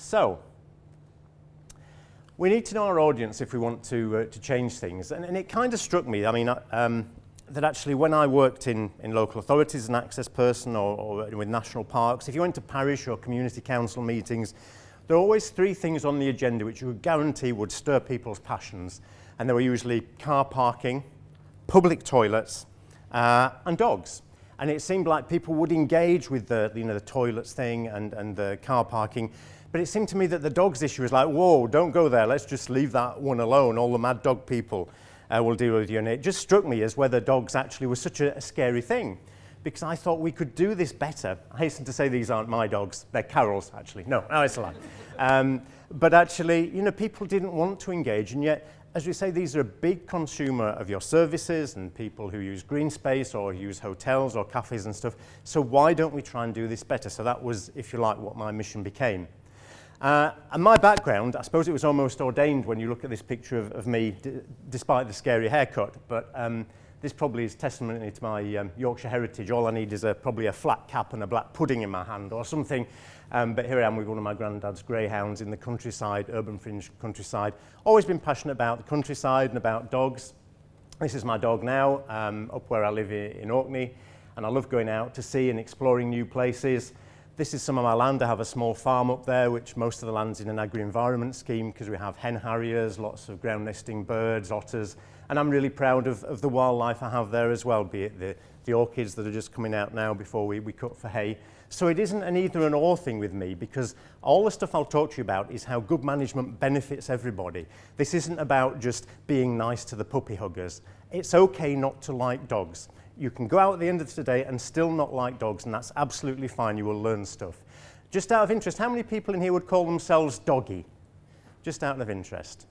So, we need to know our audience if we want to change things. And it kind of struck me, I mean, that actually when I worked in local authorities as an access person or with national parks, if you went to parish or community council meetings, there were always three things on the agenda which you could guarantee would stir people's passions. And they were usually car parking, public toilets, and dogs. And it seemed like people would engage with the toilets thing and the car parking. But it seemed to me that the dogs issue was like, whoa, don't go there. Let's just leave that one alone. All the mad dog people will deal with you. And it just struck me as whether dogs actually were such a scary thing. Because I thought we could do this better. I hasten to say these aren't my dogs. They're Carol's, actually. No, it's a lie. But actually, people didn't want to engage. And yet, as we say, these are a big consumer of your services and people who use green space or use hotels or cafes and stuff. So why don't we try and do this better? So that was, if you like, what my mission became. And my background, I suppose it was almost ordained when you look at this picture of me, despite the scary haircut. But this probably is testimony to my Yorkshire heritage. All I need is probably a flat cap and a black pudding in my hand or something. But here I am with one of my granddad's greyhounds in the countryside, urban fringe countryside. Always been passionate about the countryside and about dogs. This is my dog now, up where I live in Orkney. And I love going out to see and exploring new places. This is some of my land. I have a small farm up there, which most of the land's in an agri-environment scheme because we have hen harriers, lots of ground nesting birds, otters, and I'm really proud of the wildlife I have there as well, be it the orchids that are just coming out now before we cut for hay. So it isn't an either and or thing with me because all the stuff I'll talk to you about is how good management benefits everybody. This isn't about just being nice to the puppy huggers. It's okay not to like dogs. You can go out at the end of the day and still not like dogs, and that's absolutely fine. You will learn stuff. Just out of interest, how many people in here would call themselves doggy? Just out of interest.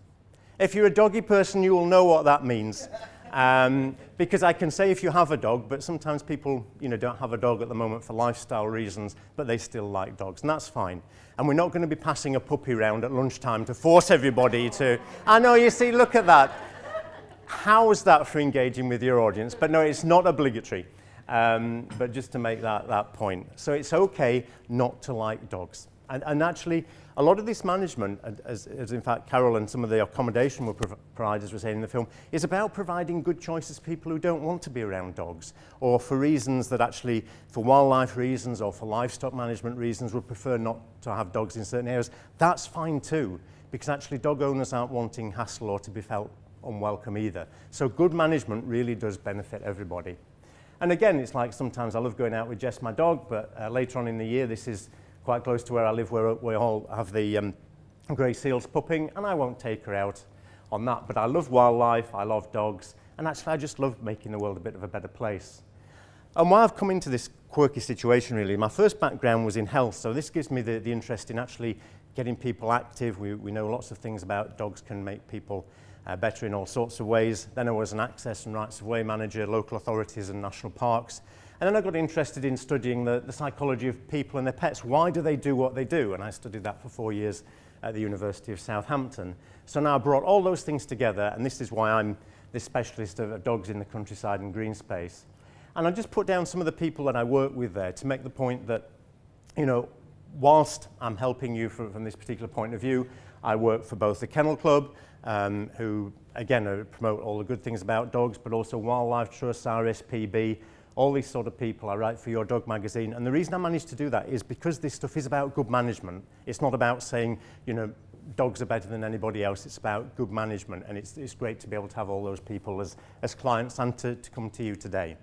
If you're a doggy person, you will know what that means. Because I can say if you have a dog, but sometimes people don't have a dog at the moment for lifestyle reasons, but they still like dogs, and that's fine. And we're not going to be passing a puppy around at lunchtime to force everybody to... I know, you see, look at that. How is that for engaging with your audience? But no, it's not obligatory, but just to make that point. So it's okay not to like dogs. And actually, a lot of this management, as in fact Carol and some of the accommodation providers were saying in the film, is about providing good choices for people who don't want to be around dogs, or for reasons that actually, for wildlife reasons or for livestock management reasons, would prefer not to have dogs in certain areas. That's fine too, because actually dog owners aren't wanting hassle or to be felt unwelcome either. So good management really does benefit everybody. And again, it's like sometimes I love going out with Jess, my dog, but later on in the year, this is quite close to where I live, where we all have the grey seals pupping, and I won't take her out on that. But I love wildlife, I love dogs, and actually I just love making the world a bit of a better place. And why I've come into this quirky situation really, my first background was in health, so this gives me the interest in actually getting people active. We know lots of things about dogs can make people better in all sorts of ways. Then I was an access and rights of way manager, local authorities and national parks. And then I got interested in studying the psychology of people and their pets. Why do they do what they do? And I studied that for 4 years at the University of Southampton. So now I brought all those things together, and this is why I'm this specialist of dogs in the countryside and green space. And I just put down some of the people that I work with there to make the point that, whilst I'm helping you from this particular point of view, I work for both the Kennel Club, who, again, promote all the good things about dogs, but also Wildlife Trust, RSPB, all these sort of people. I write for Your Dog magazine. And the reason I managed to do that is because this stuff is about good management. It's not about saying, dogs are better than anybody else. It's about good management. And it's great to be able to have all those people as clients and to come to you today.